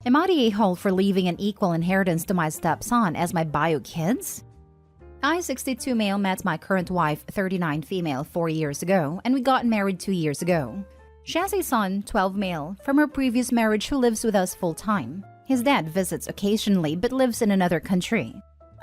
Am I the a-hole for leaving an equal inheritance to my stepson as my bio kids? I, 62 male, met my current wife, 39 female, 4 years ago, and we got married 2 years ago. She has a son, 12 male, from her previous marriage who lives with us full-time. His dad visits occasionally but lives in another country.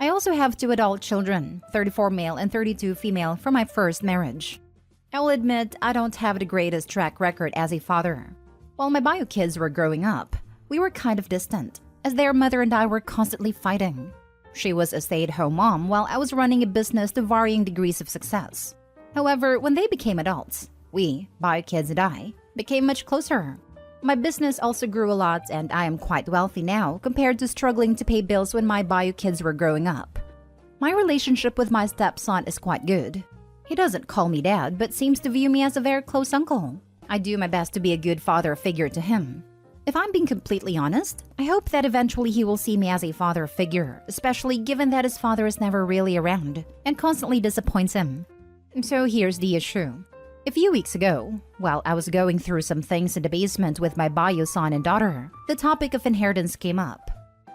I also have 2 adult children, 34 male and 32 female, from my first marriage. I will admit I don't have the greatest track record as a father. While my bio kids were growing up, we were kind of distant, as their mother and I were constantly fighting. She was a stay-at-home mom while I was running a business to varying degrees of success. However, when they became adults, we, bio kids and I, became much closer. My business also grew a lot and I am quite wealthy now compared to struggling to pay bills when my bio kids were growing up. My relationship with my stepson is quite good. He doesn't call me dad but seems to view me as a very close uncle. I do my best to be a good father figure to him. If I'm being completely honest, I hope that eventually he will see me as a father figure, especially given that his father is never really around and constantly disappoints him. So here's the issue. A few weeks ago, while I was going through some things in the basement with my bio son and daughter, the topic of inheritance came up.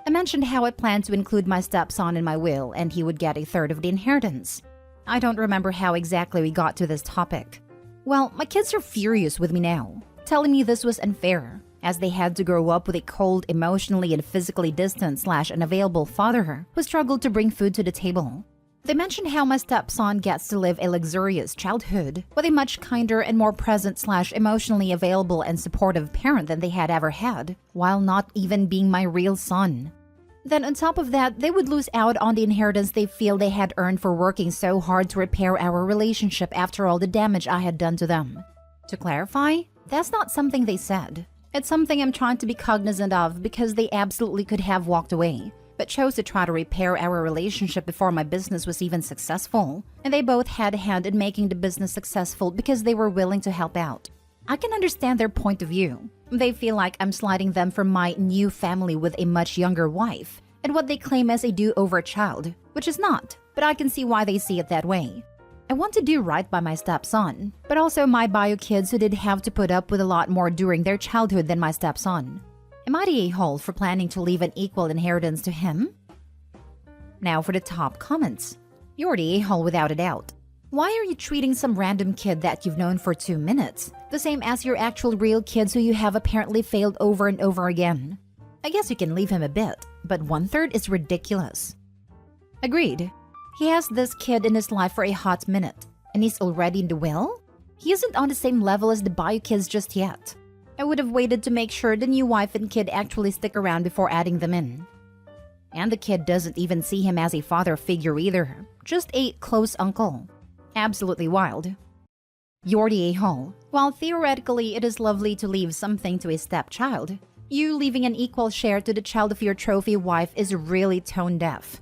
I mentioned how I planned to include my stepson in my will and he would get a third of the inheritance. I don't remember how exactly we got to this topic. Well, my kids are furious with me now, telling me this was unfair, as they had to grow up with a cold, emotionally and physically distant / unavailable father who struggled to bring food to the table. They mentioned how my stepson gets to live a luxurious childhood with a much kinder and more present / emotionally available and supportive parent than they had ever had, while not even being my real son. Then on top of that, they would lose out on the inheritance they feel they had earned for working so hard to repair our relationship after all the damage I had done to them. To clarify, that's not something they said. It's something I'm trying to be cognizant of because they absolutely could have walked away, but chose to try to repair our relationship before my business was even successful, and they both had a hand in making the business successful because they were willing to help out. I can understand their point of view. They feel like I'm sliding them from my new family with a much younger wife, and what they claim as a do-over child, which is not, but I can see why they see it that way. I want to do right by my stepson, but also my bio kids who did have to put up with a lot more during their childhood than my stepson. Am I the a-hole for planning to leave an equal inheritance to him? Now for the top comments. You're the a-hole without a doubt. Why are you treating some random kid that you've known for 2 minutes the same as your actual real kids who you have apparently failed over and over again? I guess you can leave him a bit, but 1/3 is ridiculous. Agreed. He has this kid in his life for a hot minute, and he's already in the will? He isn't on the same level as the bio kids just yet. I would have waited to make sure the new wife and kid actually stick around before adding them in. And the kid doesn't even see him as a father figure either, just a close uncle. Absolutely wild. You're the a-hole. While theoretically it is lovely to leave something to a stepchild, you leaving an equal share to the child of your trophy wife is really tone deaf.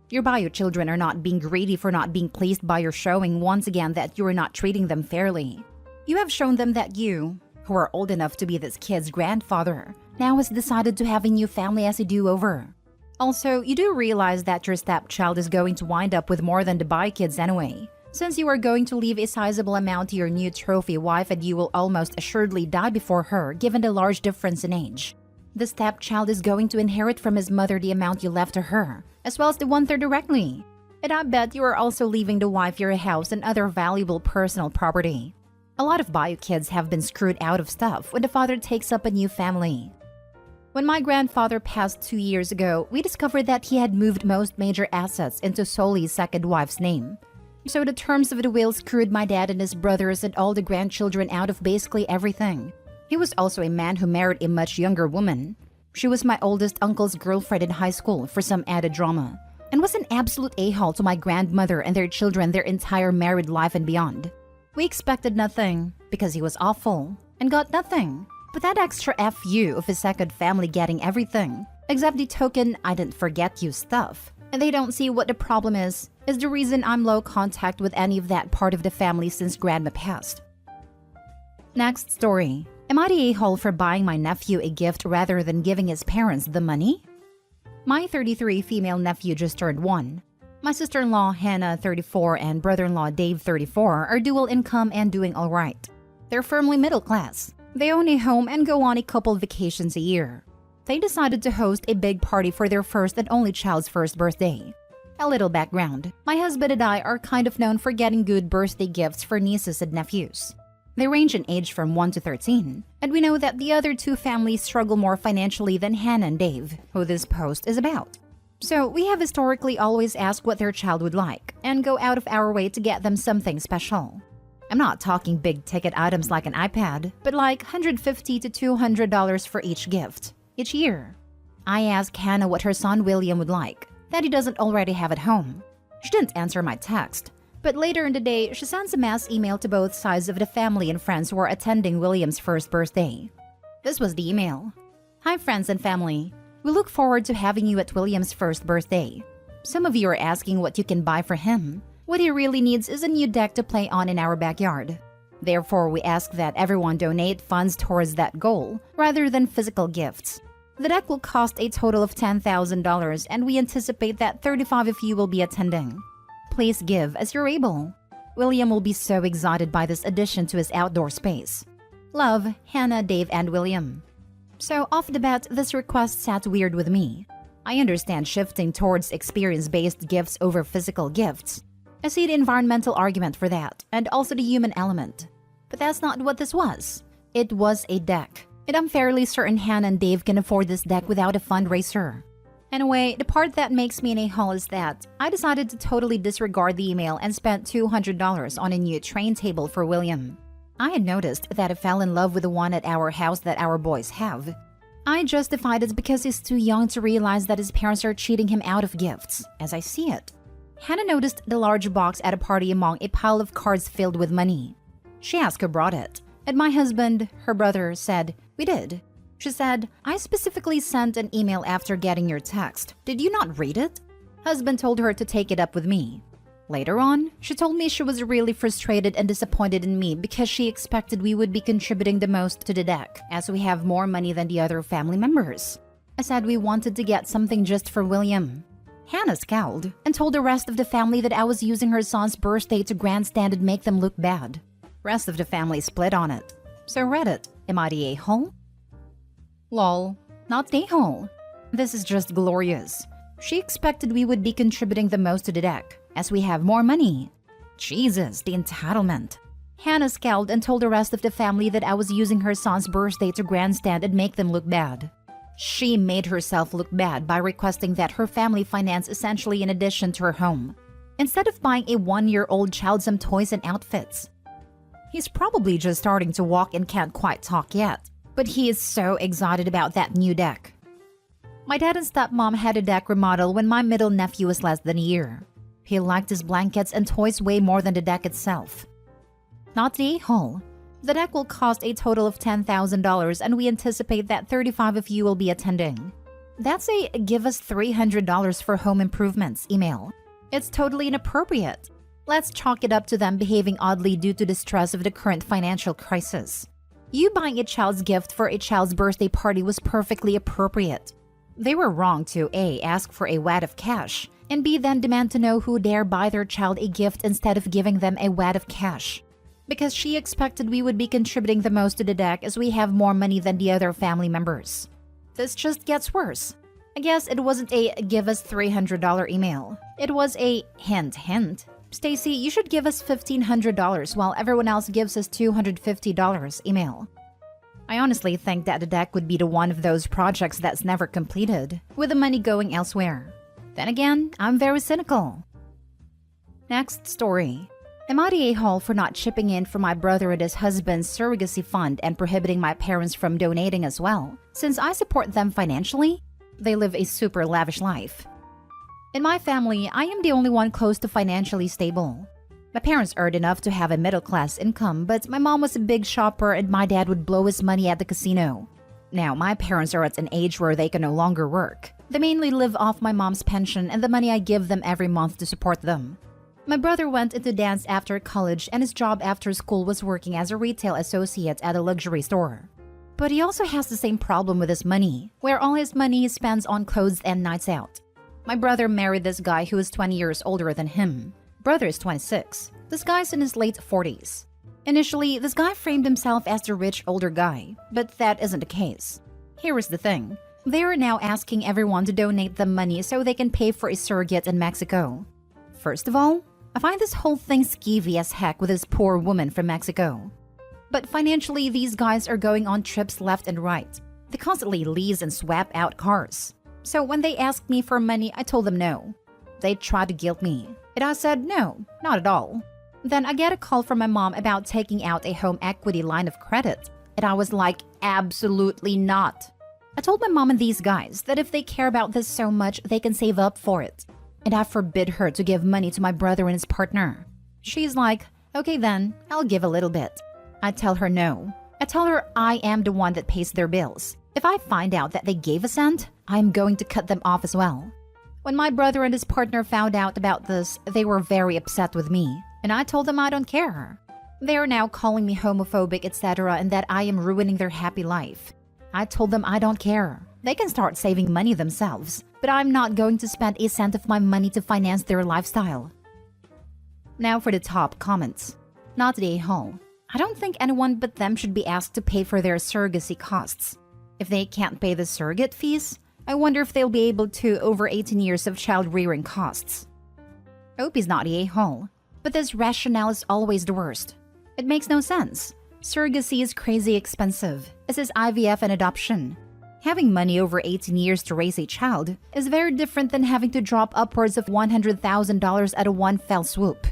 Your bio children are not being greedy for not being pleased by your showing once again that you are not treating them fairly. You have shown them that you, who are old enough to be this kid's grandfather, now has decided to have a new family as a do-over. Also, you do realize that your stepchild is going to wind up with more than the bio kids anyway, since you are going to leave a sizable amount to your new trophy wife and you will almost assuredly die before her given the large difference in age. The stepchild is going to inherit from his mother the amount you left to her, as well as the 1/3 directly. And I bet you are also leaving the wife your house and other valuable personal property. A lot of bio kids have been screwed out of stuff when the father takes up a new family. When my grandfather passed 2 years ago, we discovered that he had moved most major assets into solely his second wife's name. So the terms of the will screwed my dad and his brothers and all the grandchildren out of basically everything. He was also a man who married a much younger woman. She was my oldest uncle's girlfriend in high school for some added drama, and was an absolute a-hole to my grandmother and their children their entire married life and beyond. We expected nothing, because he was awful, and got nothing. But that extra FU of his second family getting everything, except the token "I didn't forget you" stuff, and they don't see what the problem is the reason I'm low contact with any of that part of the family since grandma passed. Next story. Am I the a-hole for buying my nephew a gift rather than giving his parents the money? My 33 female nephew just turned 1. My sister-in-law Hannah, 34, and brother-in-law Dave, 34, are dual income and doing alright. They're firmly middle class. They own a home and go on a couple vacations a year. they decided to host a big party for their first and only child's first birthday. A little background. My husband and I are kind of known for getting good birthday gifts for nieces and nephews. They range in age from 1 to 13, and we know that the other two families struggle more financially than Hannah and Dave, who this post is about. So we have historically always asked what their child would like, and go out of our way to get them something special. I'm not talking big-ticket items like an iPad, but like $150 to $200 for each gift, each year. I asked Hannah what her son William would like, that he doesn't already have at home. She didn't answer my text, but later in the day, she sends a mass email to both sides of the family and friends who are attending William's first birthday. This was the email. Hi friends and family. We look forward to having you at William's first birthday. Some of you are asking what you can buy for him. What he really needs is a new deck to play on in our backyard. Therefore, we ask that everyone donate funds towards that goal, rather than physical gifts. The deck will cost a total of $10,000 and we anticipate that 35 of you will be attending. Please give as you're able. William will be so excited by this addition to his outdoor space. Love, Hannah, Dave, and William. So off the bat, this request sat weird with me. I understand shifting towards experience-based gifts over physical gifts. I see the environmental argument for that, and also the human element. But that's not what this was. It was a deck. And I'm fairly certain Hannah and Dave can afford this deck without a fundraiser. Anyway, the part that makes me an a-hole is that I decided to totally disregard the email and spent $200 on a new train table for William. I had noticed that I fell in love with the one at our house that our boys have. I justified it because he's too young to realize that his parents are cheating him out of gifts, as I see it. Hannah noticed the large box at a party among a pile of cards filled with money. She asked who brought it, and my husband, her brother, said, "We did." She said, "I specifically sent an email after getting your text. Did you not read it?" Husband told her to take it up with me. Later on, she told me she was really frustrated and disappointed in me because she expected we would be contributing the most to the deck, as we have more money than the other family members. I said we wanted to get something just for William. Hannah scowled and told the rest of the family that I was using her son's birthday to grandstand and make them look bad. Rest of the family split on it. So Reddit, am I the a-hole? Lol, not the a-hole. This is just glorious. She expected we would be contributing the most to the deck, as we have more money. Jesus, the entitlement. Hannah scowled and told the rest of the family that I was using her son's birthday to grandstand and make them look bad. She made herself look bad by requesting that her family finance essentially in addition to her home, instead of buying a 1-year-old child some toys and outfits. He's probably just starting to walk and can't quite talk yet, but he is so excited about that new deck. My dad and stepmom had a deck remodel when my middle nephew was less than a year. He liked his blankets and toys way more than the deck itself. Not the a-hole. The deck will cost a total of $10,000 and we anticipate that 35 of you will be attending. That's a "give us $300 for home improvements" email. It's totally inappropriate. Let's chalk it up to them behaving oddly due to the stress of the current financial crisis. You buying a child's gift for a child's birthday party was perfectly appropriate. They were wrong to A. ask for a wad of cash, and B. then demand to know who dare buy their child a gift instead of giving them a wad of cash. Because she expected we would be contributing the most to the deck as we have more money than the other family members. This just gets worse. I guess it wasn't a "give us $300" email. It was a hint hint. "Stacy, you should give us $1,500 while everyone else gives us $250" email. I honestly think that the deck would be the one of those projects that's never completed, with the money going elsewhere. Then again, I'm very cynical. Next story. Am I the a-hole for not chipping in for my brother and his husband's surrogacy fund and prohibiting my parents from donating as well, since I support them financially? They live a super lavish life. In my family, I am the only one close to financially stable. My parents earned enough to have a middle-class income, but my mom was a big shopper and my dad would blow his money at the casino. Now, my parents are at an age where they can no longer work. They mainly live off my mom's pension and the money I give them every month to support them. My brother went into dance after college and his job after school was working as a retail associate at a luxury store. But he also has the same problem with his money, where all his money he spends on clothes and nights out. My brother married this guy who is 20 years older than him. Brother is 26. This guy's in his late 40s. Initially, this guy framed himself as the rich older guy, but that isn't the case. Here is the thing. They are now asking everyone to donate them money so they can pay for a surrogate in Mexico. First of all, I find this whole thing skeevy as heck with this poor woman from Mexico. But financially, these guys are going on trips left and right. They constantly lease and swap out cars. So when they asked me for money, I told them no. They tried to guilt me, and I said no, not at all. Then I get a call from my mom about taking out a home equity line of credit, and I was like, absolutely not. I told my mom and these guys that if they care about this so much, they can save up for it. And I forbid her to give money to my brother and his partner. She's like, okay then, I'll give a little bit. I tell her no. I tell her I am the one that pays their bills. If I find out that they gave a cent, I'm going to cut them off as well. When my brother and his partner found out about this, they were very upset with me, and I told them I don't care. They are now calling me homophobic, etc., and that I am ruining their happy life. I told them I don't care. They can start saving money themselves, but I'm not going to spend a cent of my money to finance their lifestyle. Now for the top comments. Not the a-hole. I don't think anyone but them should be asked to pay for their surrogacy costs. If they can't pay the surrogate fees, I wonder if they'll be able to over 18 years of child rearing costs. Opie's not the a-hole, but this rationale is always the worst. It makes no sense. Surrogacy is crazy expensive, as is IVF and adoption. Having money over 18 years to raise a child is very different than having to drop upwards of $100,000 at a one fell swoop.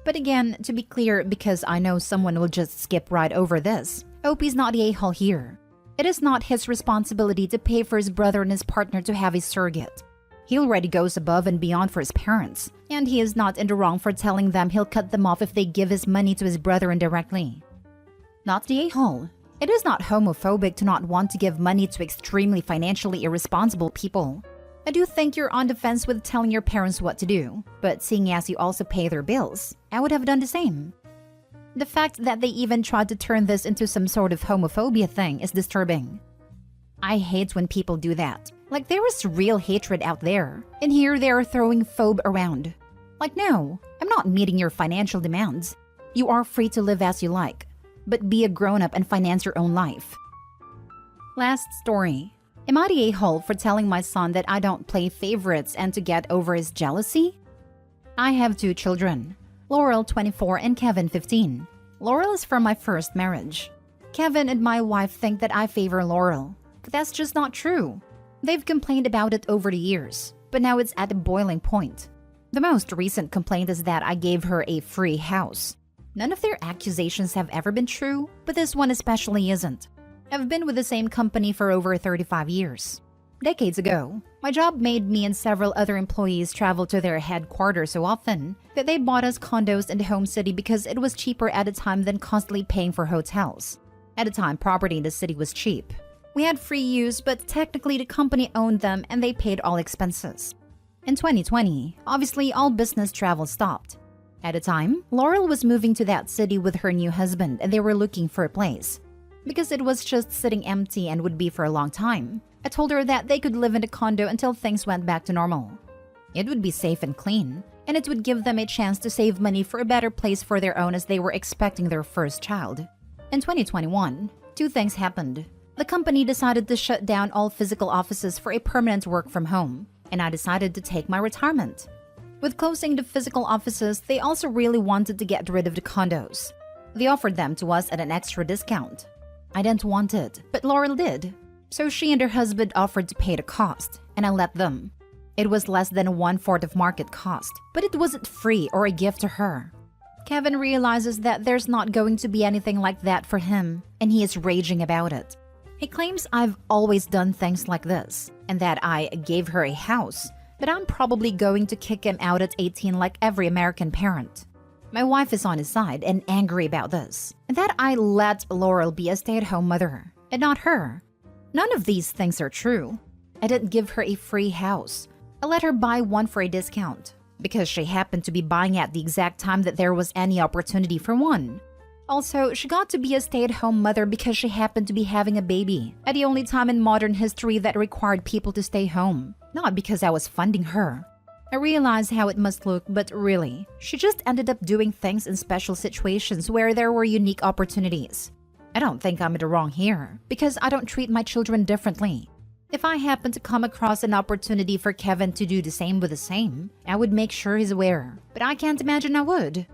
But again, to be clear, because I know someone will just skip right over this, Opie's not the a-hole here. It is not his responsibility to pay for his brother and his partner to have a surrogate. He already goes above and beyond for his parents, and he is not in the wrong for telling them he'll cut them off if they give his money to his brother indirectly. Not the a-hole. It is not homophobic to not want to give money to extremely financially irresponsible people. I do think you're on the fence with telling your parents what to do, but seeing as you also pay their bills, I would have done the same. The fact that they even tried to turn this into some sort of homophobia thing is disturbing. I hate when people do that. Like there is real hatred out there, and here they are throwing phobe around. Like no, I'm not meeting your financial demands. You are free to live as you like, but be a grown-up and finance your own life. Last story. Am I the a-hole for telling my son that I don't play favorites and to get over his jealousy? I have 2 children. Laurel, 24, and Kevin, 15. Laurel is from my first marriage. Kevin and my wife think that I favor Laurel, but that's just not true. They've complained about it over the years, but now it's at a boiling point. The most recent complaint is that I gave her a free house. None of their accusations have ever been true, but this one especially isn't. I've been with the same company for over 35 years. Decades ago, my job made me and several other employees travel to their headquarters so often that they bought us condos in the home city because it was cheaper at a time than constantly paying for hotels. At the time, property in the city was cheap. We had free use, but technically the company owned them and they paid all expenses. In 2020, obviously all business travel stopped. At the time, Laurel was moving to that city with her new husband and they were looking for a place. Because it was just sitting empty and would be for a long time, I told her that they could live in the condo until things went back to normal. It would be safe and clean, and it would give them a chance to save money for a better place for their own as they were expecting their first child. In 2021, 2 things happened. The company decided to shut down all physical offices for a permanent work from home, and I decided to take my retirement. With closing the physical offices, they also really wanted to get rid of the condos. They offered them to us at an extra discount. I didn't want it, but Laurel did. So she and her husband offered to pay the cost, and I let them. It was less than 1/4 of market cost, but it wasn't free or a gift to her. Kevin realizes that there's not going to be anything like that for him, and he is raging about it. He claims I've always done things like this, and that I gave her a house, but I'm probably going to kick him out at 18 like every American parent. My wife is on his side and angry about this, and that I let Laurel be a stay-at-home mother, and not her. None of these things are true. I didn't give her a free house. I let her buy one for a discount, because she happened to be buying at the exact time that there was any opportunity for one. Also, she got to be a stay-at-home mother because she happened to be having a baby at the only time in modern history that required people to stay home, not because I was funding her. I realize how it must look, but really, she just ended up doing things in special situations where there were unique opportunities. I don't think I'm in the wrong here, because I don't treat my children differently. If I happen to come across an opportunity for Kevin to do the same with the same, I would make sure he's aware, but I can't imagine I would.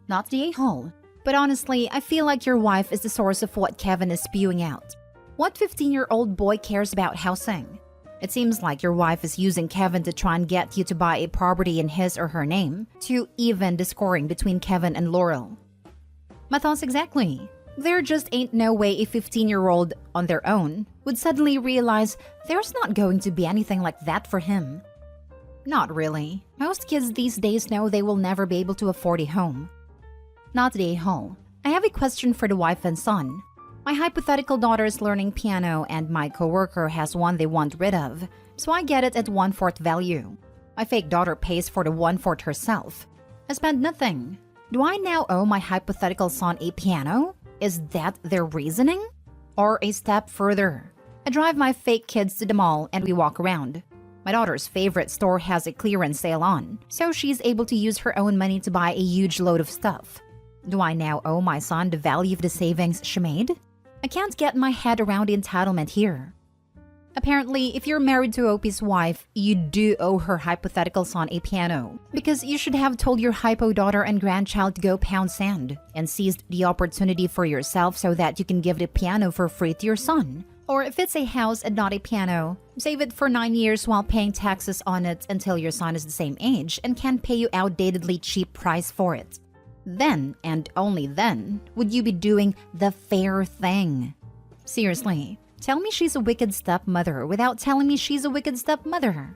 Not the a-hole. But honestly, I feel like your wife is the source of what Kevin is spewing out. What 15-year-old boy cares about housing? It seems like your wife is using Kevin to try and get you to buy a property in his or her name to even the scoring between Kevin and Laurel. My thoughts exactly. There just ain't no way a 15-year-old on their own would suddenly realize there's not going to be anything like that for him. Not really. Most kids these days know they will never be able to afford a home. Not the a-hole. I have a question for the wife and son. My hypothetical daughter is learning piano and my coworker has one they want rid of, so I get it at 1/4 value. My fake daughter pays for the 1/4 herself. I spend nothing. Do I now owe my hypothetical son a piano? Is that their reasoning? Or a step further, I drive my fake kids to the mall and we walk around. My daughter's favorite store has a clearance sale on, so she's able to use her own money to buy a huge load of stuff. Do I now owe my son the value of the savings she made? I can't get my head around the entitlement here. Apparently, if you're married to Opie's wife, you do owe her hypothetical son a piano, because you should have told your hypo daughter and grandchild to go pound sand and seized the opportunity for yourself so that you can give the piano for free to your son. Or if it's a house and not a piano, save it for 9 years while paying taxes on it until your son is the same age and can pay you outdatedly cheap price for it. Then, and only then, would you be doing the fair thing. Seriously. Tell me she's a wicked stepmother without telling me she's a wicked stepmother.